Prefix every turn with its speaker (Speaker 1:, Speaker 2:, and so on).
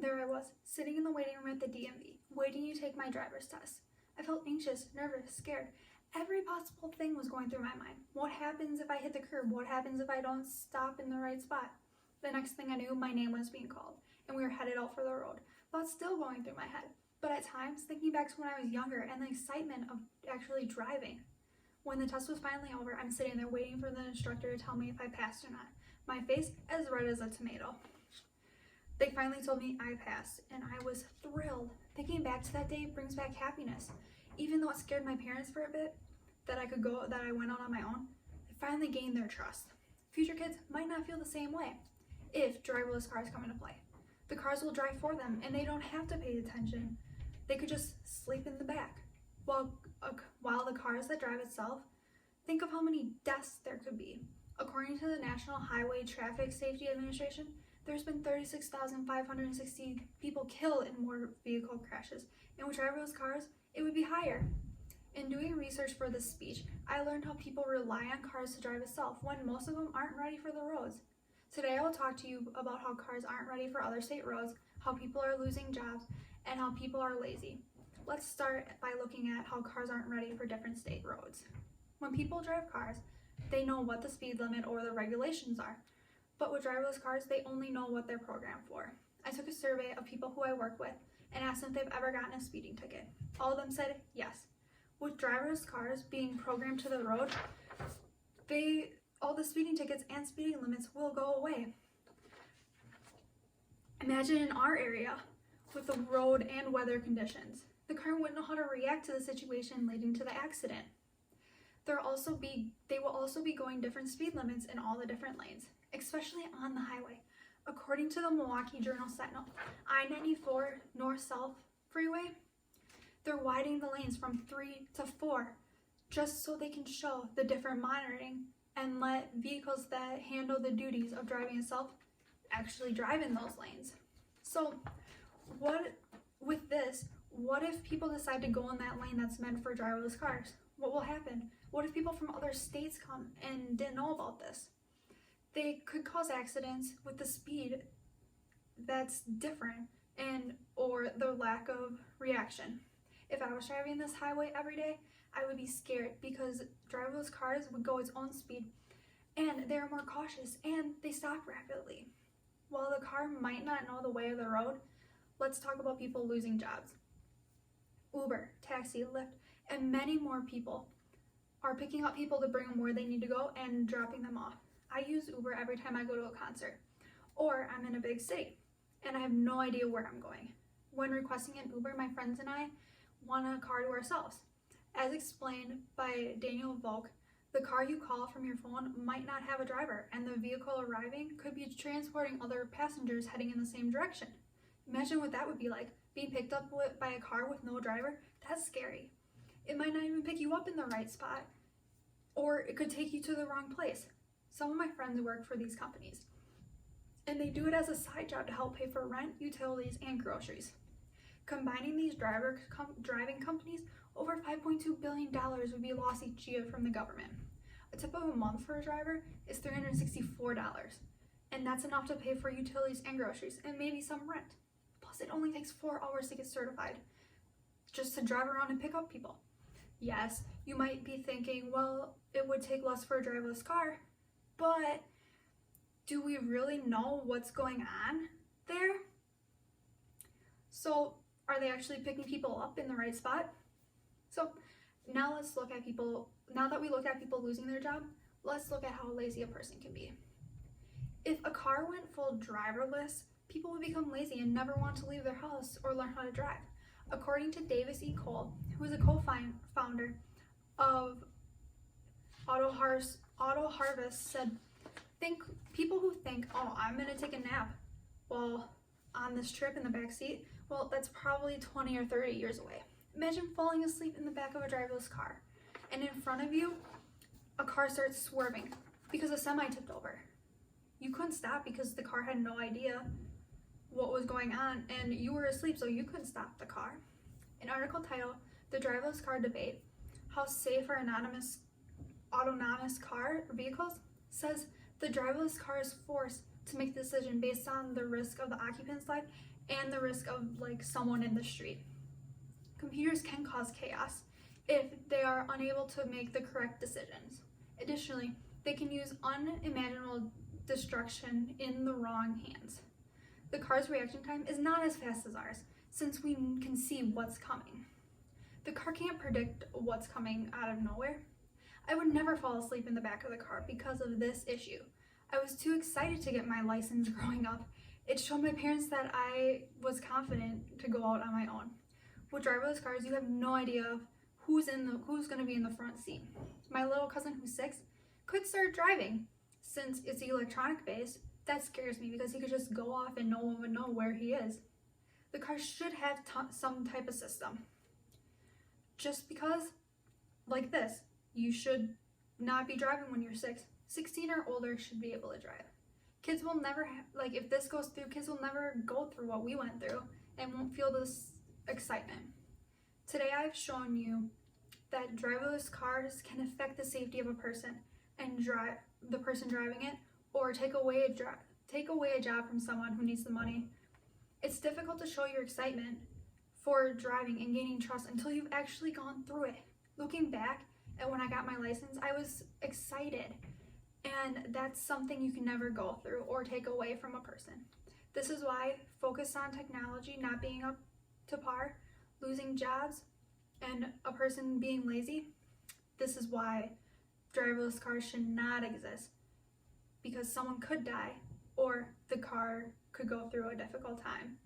Speaker 1: There I was, sitting in the waiting room at the DMV, waiting to take my driver's test. I felt anxious, nervous, scared. Every possible thing was going through my mind. What happens if I hit the curb? What happens if I don't stop in the right spot? The next thing I knew, my name was being called, and we were headed out for the road. Thoughts still going through my head, but at times, thinking back to when I was younger and the excitement of actually driving. When the test was finally over, I'm sitting there waiting for the instructor to tell me if I passed or not. My face as red as a tomato. They finally told me I passed, and I was thrilled. Thinking back to that day brings back happiness. Even though it scared my parents for a bit, that I went out on my own, I finally gained their trust. Future kids might not feel the same way if driverless cars come into play. The cars will drive for them, and they don't have to pay attention. They could just sleep in the back. While the cars that drive itself, think of how many deaths there could be. According to the National Highway Traffic Safety Administration, there's been 36,560 people killed in motor vehicle crashes, and with driverless cars, it would be higher. In doing research for this speech, I learned how people rely on cars to drive itself when most of them aren't ready for the roads. Today I will talk to you about how cars aren't ready for other state roads, how people are losing jobs, and how people are lazy. Let's start by looking at how cars aren't ready for different state roads. When people drive cars, they know what the speed limit or the regulations are. But with driverless cars, they only know what they're programmed for. I took a survey of people who I work with and asked them if they've ever gotten a speeding ticket. All of them said yes. With driverless cars being programmed to the road, all the speeding tickets and speeding limits will go away. Imagine in our area with the road and weather conditions. The car wouldn't know how to react to the situation leading to the accident. They will also be going different speed limits in all the different lanes, especially on the highway. According to the Milwaukee Journal Sentinel, I-94 North-South Freeway, they're widening the lanes from 3 to 4 just so they can show the different monitoring and let vehicles that handle the duties of driving itself actually drive in those lanes. So what if people decide to go in that lane that's meant for driverless cars? What will happen? What if people from other states come and didn't know about this? They could cause accidents with the speed that's different or the lack of reaction. If I was driving this highway every day, I would be scared because driverless cars would go its own speed and they're more cautious and they stop rapidly. While the car might not know the way of the road, let's talk about people losing jobs. Uber, taxi, Lyft, and many more people are picking up people to bring them where they need to go and dropping them off. I use Uber every time I go to a concert, or I'm in a big city and I have no idea where I'm going. When requesting an Uber, my friends and I want a car to ourselves. As explained by Daniel Volk, the car you call from your phone might not have a driver, and the vehicle arriving could be transporting other passengers heading in the same direction. Imagine what that would be like, being picked up by a car with no driver. That's scary. It might not even pick you up in the right spot, or it could take you to the wrong place. Some of my friends work for these companies, and they do it as a side job to help pay for rent, utilities, and groceries. Combining these driving companies, over $5.2 billion would be lost each year from the government. A tip of a month for a driver is $364, and that's enough to pay for utilities and groceries, and maybe some rent. Plus, it only takes 4 hours to get certified, just to drive around and pick up people. Yes, you might be thinking, well, it would take less for a driverless car, but do we really know what's going on there? So, are they actually picking people up in the right spot? So now that we look at people losing their job, let's look at how lazy a person can be. If a car went full driverless, people would become lazy and never want to leave their house or learn how to drive. According to Davis E. Cole, who is a co-founder of Auto Harvest, said, people who think, oh, I'm gonna take a nap while on this trip in the back seat, well, that's probably 20 or 30 years away. Imagine falling asleep in the back of a driverless car, and in front of you, a car starts swerving because a semi tipped over. You couldn't stop because the car had no idea what was going on, and you were asleep, so you couldn't stop the car. An article titled, "The Driverless Car Debate, How Safe Are Autonomous Car Vehicles?" says the driverless car is forced to make a decision based on the risk of the occupant's life and the risk of like someone in the street. Computers can cause chaos if they are unable to make the correct decisions. Additionally, they can use unimaginable destruction in the wrong hands. The car's reaction time is not as fast as ours, since we can see what's coming. The car can't predict what's coming out of nowhere. I would never fall asleep in the back of the car because of this issue. I was too excited to get my license growing up. It showed my parents that I was confident to go out on my own. With driverless cars, you have no idea who's going to be in the front seat. My little cousin, who's 6, could start driving. Since it's electronic based, that scares me because he could just go off and no one would know where he is. The car should have some type of system. Just because, like this, you should not be driving when you're 6. 16 or older should be able to drive. Kids will never, if this goes through, kids will never go through what we went through and won't feel this excitement. Today I've shown you that driverless cars can affect the safety of a person and the person driving it, or take away a job from someone who needs the money. It's difficult to show your excitement for driving and gaining trust until you've actually gone through it. Looking back at when I got my license, I was excited, and that's something you can never go through or take away from a person. This is why focus on technology not being up to par, losing jobs, and a person being lazy. This is why driverless cars should not exist, because someone could die or the car could go through a difficult time.